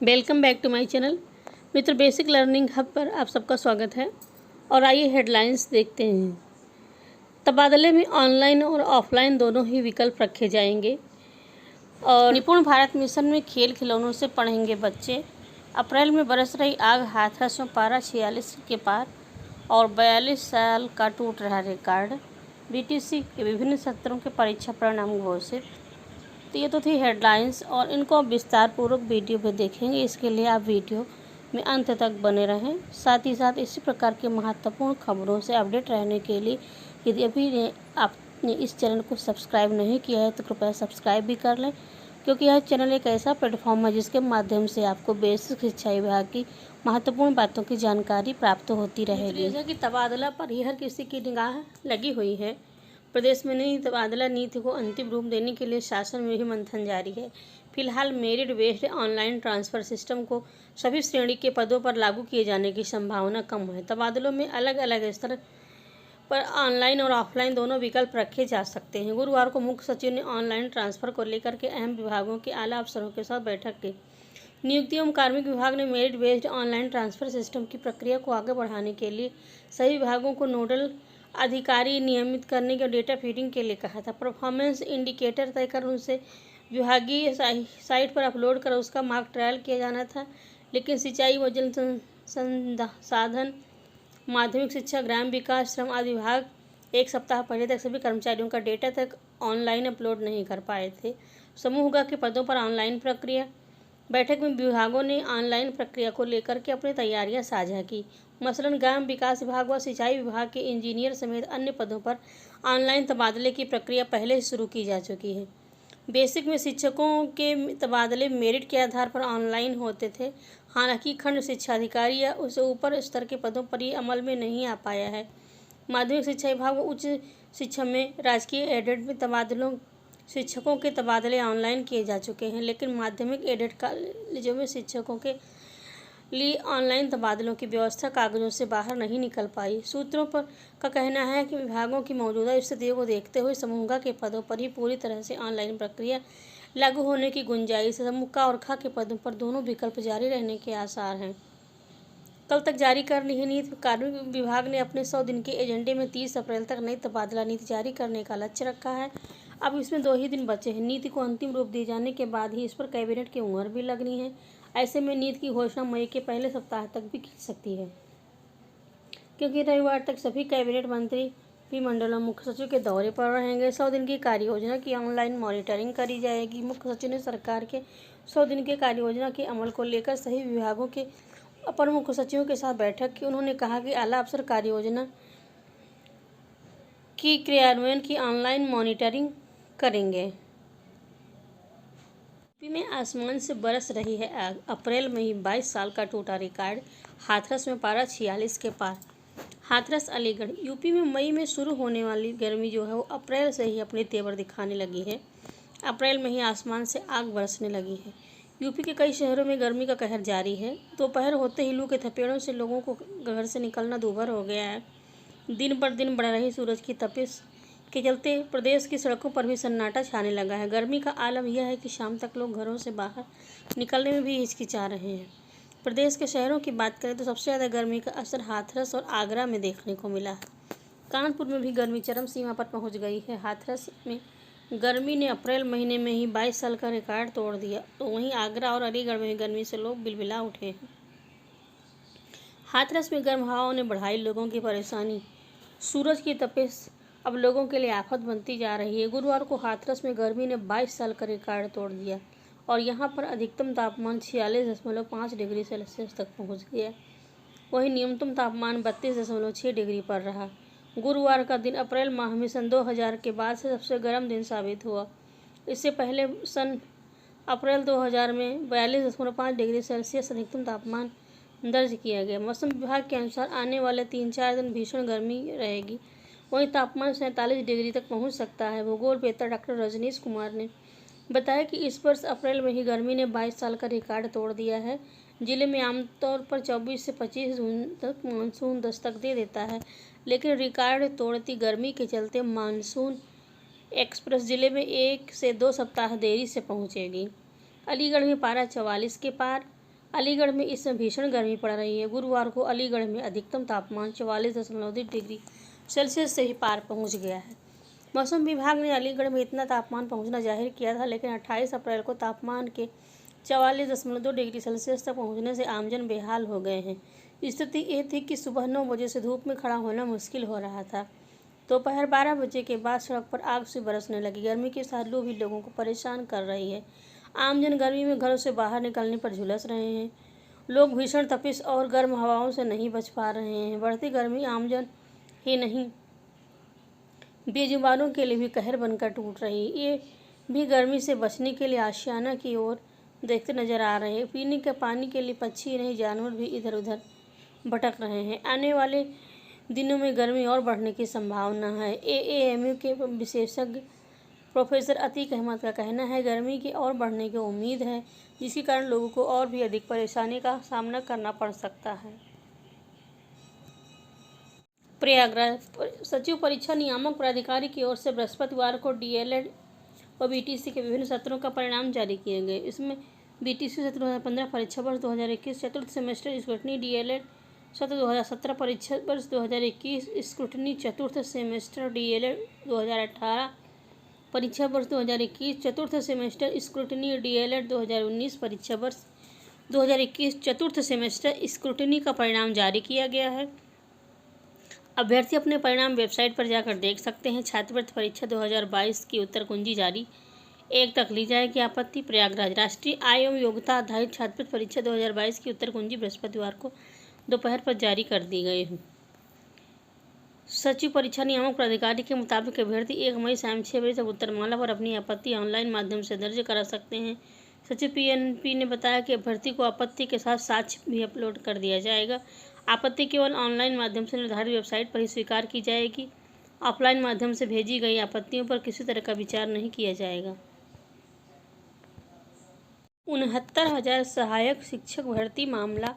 Welcome back to my channel Mitra basic learning hub पर आप सबका स्वागत है। और आइए हेडलाइंस देखते हैं। तबादले में ऑनलाइन और ऑफलाइन दोनों ही विकल्प रखे जाएंगे। और निपुण भारत मिशन में खेल खिलौनों से पढ़ेंगे बच्चे। अप्रैल में बरस रही आग, हाथरस में पारा 46 के पार और 42 साल का टूट रहा रिकॉर्ड। बीटीसी के विभिन्न सत्रों के परीक्षा परिणाम घोषित। तो ये तो थी हेडलाइंस और इनको आप विस्तार पूर्वक वीडियो में देखेंगे। इसके लिए आप वीडियो में अंत तक बने रहें। साथ ही साथ इसी प्रकार के महत्वपूर्ण खबरों से अपडेट रहने के लिए यदि अभी आपने इस चैनल को सब्सक्राइब नहीं किया है तो कृपया सब्सक्राइब भी कर लें, क्योंकि यह चैनल एक ऐसा प्लेटफॉर्म है जिसके माध्यम से आपको बेसिक शिक्षा विभाग की महत्वपूर्ण बातों की जानकारी प्राप्त होती रहेगी। जैसा कि तबादला पर हर किसी की निगाह लगी हुई है, प्रदेश में नई तबादला नीति को अंतिम रूप देने के लिए शासन में भी मंथन जारी है। फिलहाल merit based online transfer system को सभी श्रेणी के पदों पर लागू किए जाने की संभावना कम है। तबादलों में अलग अलग स्तर पर ऑनलाइन और ऑफलाइन दोनों विकल्प रखे जा सकते हैं। गुरुवार को मुख्य सचिव ने ऑनलाइन ट्रांसफ़र को लेकर के अहम विभागों के आला अफसरों के साथ बैठक की। नियुक्ति एवं कार्मिक विभाग ने merit based online transfer system की प्रक्रिया को आगे बढ़ाने के लिए सभी विभागों को नोडल अधिकारी नियमित करने के डेटा फीडिंग के लिए कहा था। परफॉर्मेंस इंडिकेटर तय कर उनसे विभागीय साइट पर अपलोड कर उसका मार्क ट्रायल किया जाना था। लेकिन सिंचाई व जल संसाधन, माध्यमिक शिक्षा, ग्राम विकास, श्रम आदि विभाग एक सप्ताह पहले तक सभी कर्मचारियों का डेटा तक ऑनलाइन अपलोड नहीं कर पाए थे। समूह ग के पदों पर ऑनलाइन प्रक्रिया। बैठक में विभागों ने ऑनलाइन प्रक्रिया को लेकर के अपनी तैयारियां साझा की। मसलन ग्राम विकास विभाग व सिंचाई विभाग के इंजीनियर समेत अन्य पदों पर ऑनलाइन तबादले की प्रक्रिया पहले ही शुरू की जा चुकी है। बेसिक में शिक्षकों के तबादले मेरिट के आधार पर ऑनलाइन होते थे। हालांकि खंड शिक्षा अधिकारी या उससे ऊपर स्तर के पदों पर ये अमल में नहीं आ पाया है। माध्यमिक शिक्षा विभाग व उच्च शिक्षा में राजकीय एडेड में तबादलों शिक्षकों के तबादले ऑनलाइन किए जा चुके हैं, लेकिन माध्यमिक एडेड कॉलेजों में शिक्षकों के लिए ऑनलाइन तबादलों की व्यवस्था कागजों से बाहर नहीं निकल पाई। सूत्रों पर का कहना है कि विभागों की मौजूदा स्थितियों को देखते हुए समूह के पदों पर ही पूरी तरह से ऑनलाइन प्रक्रिया लागू होने की गुंजाइश है। समूह और ख के पदों पर दोनों विकल्प जारी रहने के आसार हैं। कल तक जारी कर ली नीति। कार्मिक विभाग ने अपने 100 दिन के एजेंडे में 30 अप्रैल तक नई तबादला नीति जारी करने का लक्ष्य रखा है। अब इसमें 2 ही दिन बचे हैं। नीति को अंतिम रूप दिए जाने के बाद ही इस पर कैबिनेट की मुहर भी लगनी है। ऐसे में नीति की घोषणा मई के पहले सप्ताह तक भी की सकती है, क्योंकि रविवार तक सभी कैबिनेट मंत्री मंडलों मुख्य सचिव के दौरे पर रहेंगे। 100 दिन की कार्य योजना की ऑनलाइन मॉनिटरिंग करी जाएगी। मुख्य सचिव ने सरकार के 100 दिन के कार्य योजना के अमल को लेकर सभी विभागों के अपर मुख्य सचिवों के साथ बैठक की। उन्होंने कहा कि आला अफसर कार्य योजना की क्रियान्वयन की ऑनलाइन मॉनिटरिंग करेंगे। यूपी में आसमान से बरस रही है आग। अप्रैल में ही 22 साल का टूटा रिकॉर्ड। हाथरस में पारा 46 के पार। हाथरस अलीगढ़। यूपी में मई में शुरू होने वाली गर्मी जो है वो अप्रैल से ही अपने तेवर दिखाने लगी है। अप्रैल में ही आसमान से आग बरसने लगी है। यूपी के कई शहरों में गर्मी का कहर जारी है। दोपहर होते ही लू के थपेड़ों से लोगों को घर से निकलना दूभर हो गया है। दिन पर दिन बढ़ रही सूरज की तपिश के चलते प्रदेश की सड़कों पर भी सन्नाटा छाने लगा है। गर्मी का आलम यह है कि शाम तक लोग घरों से बाहर निकलने में भी हिचकिचा रहे हैं। प्रदेश के शहरों की बात करें तो सबसे ज़्यादा गर्मी का असर हाथरस और आगरा में देखने को मिला है। कानपुर में भी गर्मी चरम सीमा पर पहुंच गई है। हाथरस में गर्मी ने अप्रैल महीने में ही 22 साल का रिकॉर्ड तोड़ दिया, तो वहीं आगरा और अलीगढ़ में गर्मी से लोग बिलबिला उठे हैं। हाथरस में गर्म हवाओं ने बढ़ाई लोगों की परेशानी। सूरज की तपिश अब लोगों के लिए आफत बनती जा रही है। गुरुवार को हाथरस में गर्मी ने 22 साल का रिकॉर्ड तोड़ दिया और यहां पर अधिकतम तापमान 46.5 डिग्री सेल्सियस तक पहुंच गया। वहीं न्यूनतम तापमान 32.6 डिग्री पर रहा। गुरुवार का दिन अप्रैल माह में सन 2000 के बाद से सबसे गर्म दिन साबित हुआ। इससे पहले सन अप्रैल 2000 में 42.5 डिग्री सेल्सियस अधिकतम तापमान दर्ज किया गया। मौसम विभाग के अनुसार आने वाले 3-4 दिन भीषण गर्मी रहेगी। वहीं तापमान 47 डिग्री तक पहुंच सकता है। भूगोलवेत्ता डॉक्टर रजनीश कुमार ने बताया कि इस वर्ष अप्रैल में ही गर्मी ने 22 साल का रिकॉर्ड तोड़ दिया है। जिले में आमतौर पर 24 से 25 जून तक मानसून दस्तक दे देता है, लेकिन रिकॉर्ड तोड़ती गर्मी के चलते मानसून एक्सप्रेस जिले में 1 से 2 सप्ताह देरी से पहुंचेगी। अलीगढ़ में पारा 44 के पार। अलीगढ़ में इस समय भीषण गर्मी पड़ रही है। गुरुवार को अलीगढ़ में अधिकतम तापमान 44.2 डिग्री सेल्सियस से ही पार पहुंच गया है। मौसम विभाग ने अलीगढ़ में इतना तापमान पहुंचना जाहिर किया था, लेकिन 28 अप्रैल को तापमान के 44.2 डिग्री सेल्सियस तक पहुंचने से आमजन बेहाल हो गए हैं। स्थिति ये थी कि सुबह 9 बजे से धूप में खड़ा होना मुश्किल हो रहा था। दोपहर 12 बजे के बाद सड़क पर आग से बरसने लगी। गर्मी के साथ लू भी लोगों को परेशान कर रही है। आमजन गर्मी में घरों से बाहर निकलने पर झुलस रहे हैं। लोग भीषण तपिश और गर्म हवाओं से नहीं बच पा रहे हैं। बढ़ती गर्मी आमजन ही नहीं, बेजुबानों के लिए भी कहर बनकर टूट रही। ये भी गर्मी से बचने के लिए आशियाना की ओर देखते नजर आ रहे हैं। पीने के पानी के लिए पक्षी नहीं, जानवर भी इधर उधर भटक रहे हैं। आने वाले दिनों में गर्मी और बढ़ने की संभावना है। एएमयू के विशेषज्ञ प्रोफेसर अतीक अहमद का कहना है, गर्मी के और बढ़ने की उम्मीद है, जिसके कारण लोगों को और भी अधिक परेशानी का सामना करना पड़ सकता है। प्रयागराज सचिव परीक्षा नियामक प्राधिकारी की ओर से बृहस्पतिवार को डीएलएड और बीटीसी के विभिन्न सत्रों का परिणाम जारी किए गए। इसमें बीटीसी सत्र 2015 परीक्षा वर्ष 2021 चतुर्थ सेमेस्टर स्क्रूटनी, डीएलएड सत्र 2017 परीक्षा वर्ष 2021 स्क्रूटनी चतुर्थ सेमेस्टर, डीएलएड 2018 परीक्षा वर्ष 2021 चतुर्थ सेमेस्टर स्क्रूटनी, डीएलएड 2019 परीक्षा वर्ष 2021 चतुर्थ सेमेस्टर स्क्रूटनी का परिणाम जारी किया गया है। अभ्यर्थी अपने परिणाम वेबसाइट पर जाकर देख सकते हैं। छात्रवृत्ति परीक्षा 2022 की उत्तर कुंजी जारी 1 तक ली जाएगी। आपत्ति प्रयागराज राष्ट्रीय आय एवं योग्यता आधारित छात्रवृत्ति परीक्षा 2022 की उत्तर कुंजी बृहस्पतिवार को दोपहर पर जारी कर दी गई है। सचिव परीक्षा नियामक प्राधिकारी के मुताबिक अभ्यर्थी 1 मई शाम 6 बजे तक उत्तरमाला पर अपनी आपत्ति ऑनलाइन माध्यम से दर्ज करा सकते हैं। सचिव पीएनपी ने बताया कि अभ्यर्थी को आपत्ति के साथ साक्ष्य भी अपलोड कर दिया जाएगा। आपत्ति केवल ऑनलाइन माध्यम से निर्धारित वेबसाइट पर ही स्वीकार की जाएगी। ऑफलाइन माध्यम से भेजी गई आपत्तियों पर किसी तरह का विचार नहीं किया जाएगा। 69,000 सहायक शिक्षक भर्ती मामला।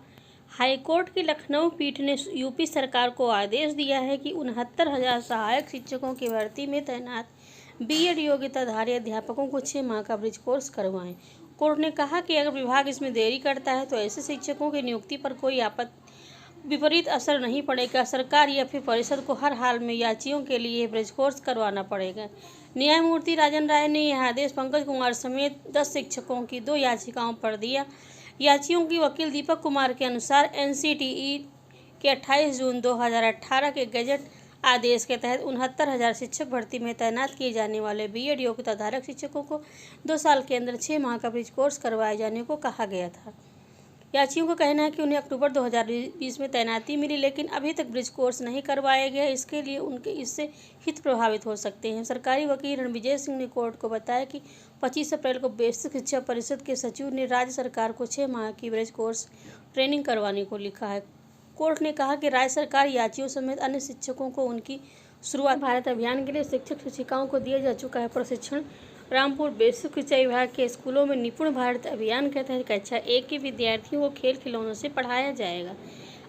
हाईकोर्ट की लखनऊ पीठ ने यूपी सरकार को आदेश दिया है कि 69,000 सहायक शिक्षकों की भर्ती में तैनात बीएड योग्यताधारी अध्यापकों को 6 माह का ब्रिज कोर्स करवाएं। कोर्ट ने कहा कि अगर विभाग इसमें देरी करता है तो ऐसे शिक्षकों की नियुक्ति पर कोई विपरीत असर नहीं पड़ेगा। सरकार या फिर परिषद को हर हाल में याचियों के लिए ब्रिज कोर्स करवाना पड़ेगा। न्यायमूर्ति राजन राय ने यह आदेश पंकज कुमार समेत 10 शिक्षकों की 2 याचिकाओं पर दिया। याचियों की वकील दीपक कुमार के अनुसार एनसीटीई के 28 जून 2018 के गजट आदेश के तहत 69,000 शिक्षक भर्ती में तैनात किए जाने वाले बीएड योग्यताधारक शिक्षकों को 2 साल के अंदर 6 माह का ब्रिज कोर्स करवाए जाने को कहा गया था। याचियों का कहना है कि उन्हें अक्टूबर 2020 में तैनाती मिली, लेकिन अभी तक ब्रिज कोर्स नहीं करवाया गया। इसके लिए उनके इससे हित प्रभावित हो सकते हैं। सरकारी वकील रणविजय सिंह ने कोर्ट को बताया कि 25 अप्रैल को बेसिक शिक्षा परिषद के सचिव ने राज्य सरकार को 6 माह की ब्रिज कोर्स ट्रेनिंग करवाने को लिखा है। कोर्ट ने कहा कि राज्य सरकार याचियों समेत अन्य शिक्षकों को उनकी शुरुआत भारत अभियान के लिए शिक्षक शिक्षिकाओं को दिया जा चुका है प्रशिक्षण। रामपुर बेसिक शिक्षा विभाग के स्कूलों में निपुण भारत अभियान के तहत कक्षा 1 के विद्यार्थियों को खेल खिलौनों से पढ़ाया जाएगा।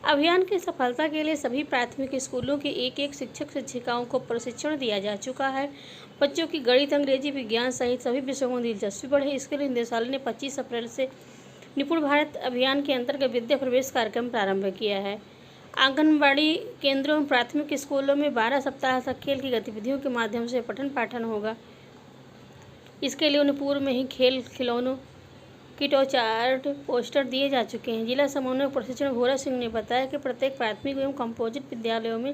अभियान की सफलता के लिए सभी प्राथमिक स्कूलों के एक शिक्षक शिक्षिकाओं को प्रशिक्षण दिया जा चुका है। बच्चों की गणित, अंग्रेजी, विज्ञान सहित सभी विषयों में दिलचस्पी बढ़े, इसके लिए निदेशालय ने 25 अप्रैल से निपुण भारत अभियान के अंतर्गत विद्या प्रवेश कार्यक्रम प्रारंभ किया है। आंगनबाड़ी केंद्रों में प्राथमिक स्कूलों में 12 सप्ताह तक खेल की गतिविधियों के माध्यम से पठन पाठन होगा। इसके लिए उन्हें पूर्व में ही खेल खिलौनों, किट और चार्ट पोस्टर दिए जा चुके हैं। जिला समन्वय प्रशिक्षण भोरा सिंह ने बताया कि प्रत्येक प्राथमिक एवं कंपोजिट विद्यालयों में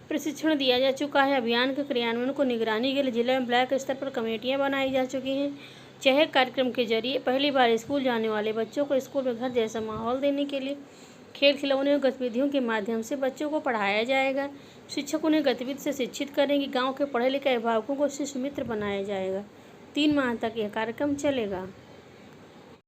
प्रशिक्षण दिया जा चुका है। अभियान के क्रियान्वयन को निगरानी के लिए जिला में ब्लॉक स्तर पर कमेटियां बनाई जा चुकी हैं। चहक कार्यक्रम के जरिए पहली बार स्कूल जाने वाले बच्चों को स्कूल में घर जैसा माहौल देने के लिए खेल खिलौने और गतिविधियों के माध्यम से बच्चों को पढ़ाया जाएगा। शिक्षक उन्हें गतिविधि से शिक्षित करेंगे। गाँव के पढ़े लिखे अभिभावकों को शिशु मित्र बनाया जाएगा। 3 माह तक यह कार्यक्रम चलेगा।